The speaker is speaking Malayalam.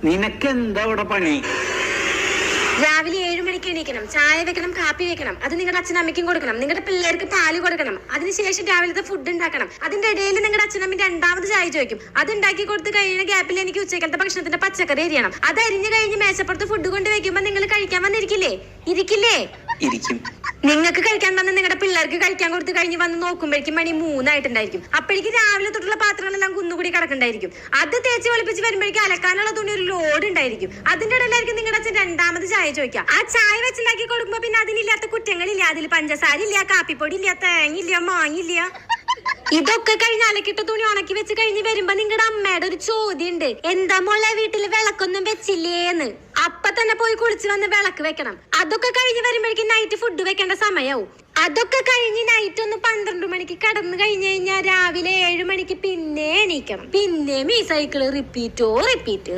നിനക്കെന്താ ഇവിടെ പണി? രാവിലെ 7 മണിക്ക് എണീക്കണം, ചായ വെക്കണം, കാപ്പി വെക്കണം, അത് നിങ്ങളുടെ അച്ഛനമ്മയ്ക്കും കൊടുക്കണം, നിങ്ങളുടെ പിള്ളേർക്ക് പാല് കൊടുക്കണം, അതിനുശേഷം രാവിലത്തെ ഫുഡ് ഉണ്ടാക്കണം. അതിന്റെ ഇടയിൽ നിങ്ങളുടെ അച്ഛനമ്മ രണ്ടാമത് ചായ ചോദിക്കും. അത് ഉണ്ടാക്കി കൊടുത്ത് കഴിയുന്ന ഗ്യാപ്പിൽ എനിക്ക് ഉച്ചക്കലത്തെ ഭക്ഷണത്തിന്റെ പച്ചക്കറി അരിയണം. അത് അരിഞ്ഞു കഴിഞ്ഞ് മേശപ്പുറത്ത് ഫുഡ് കൊണ്ട് വെക്കുമ്പോ നിങ്ങൾ കഴിക്കാൻ വന്നിരിക്കില്ലേ? ഇരിക്കും. നിങ്ങൾക്ക് കഴിക്കാൻ വന്ന് നിങ്ങളുടെ പിള്ളേർക്ക് കഴിക്കാൻ കൊടുത്ത് കഴിഞ്ഞ് വന്ന് നോക്കുമ്പോഴേക്കും മണി 3 ആയിട്ടുണ്ടായിരിക്കും. അപ്പോഴേക്കും രാവിലെ തൊട്ടുള്ള പാത്രങ്ങളെല്ലാം കുന്നുകൂടി കിടക്കണ്ടായിരിക്കും. അത് തേച്ച് വെളുപ്പിച്ച് വരുമ്പോഴേക്കും അലക്കാനുള്ള തുണി ഒരു ലോഡ് ഉണ്ടായിരിക്കും. അതിന്റെ ഇടയിലായിരിക്കും നിങ്ങളുടെ അച്ഛൻ രണ്ടാമത് ചായ ചോദിക്കാം. ആ ചായ വെച്ചുണ്ടാക്കി കൊടുക്കുമ്പോ പിന്നെ അതിനില്ലാത്ത കുറ്റങ്ങളില്ല. അതിൽ പഞ്ചസാര ഇല്ല, കാപ്പിപ്പൊടി ഇല്ല, തേങ്ങയില്ല, മാങ്ങില്ല. ഇതൊക്കെ കഴിഞ്ഞ് അലക്കിട്ട തുണി ഉണക്കി വെച്ച് കഴിഞ്ഞ് വരുമ്പോ നിങ്ങളുടെ അമ്മയുടെ ഒരു ചോദ്യം ഉണ്ട്, എന്താ മോളെ വീട്ടില് വിളക്കൊന്നും വെച്ചില്ലേന്ന്. അപ്പൊ തന്നെ പോയി കുളിച്ച് വന്ന് വിളക്ക് വെക്കണം. അതൊക്കെ കഴിഞ്ഞ് വരുമ്പോഴേക്കും നൈറ്റ് ഫുഡ് വെക്കേണ്ട സമയവും. അതൊക്കെ കഴിഞ്ഞ് നൈറ്റ് ഒന്ന് 12 മണിക്ക് കടന്നു കഴിഞ്ഞു കഴിഞ്ഞാൽ രാവിലെ 7 മണിക്ക് പിന്നെ എണീക്കണം. പിന്നെയും ഈ സൈക്കിള് റിപ്പീറ്റ്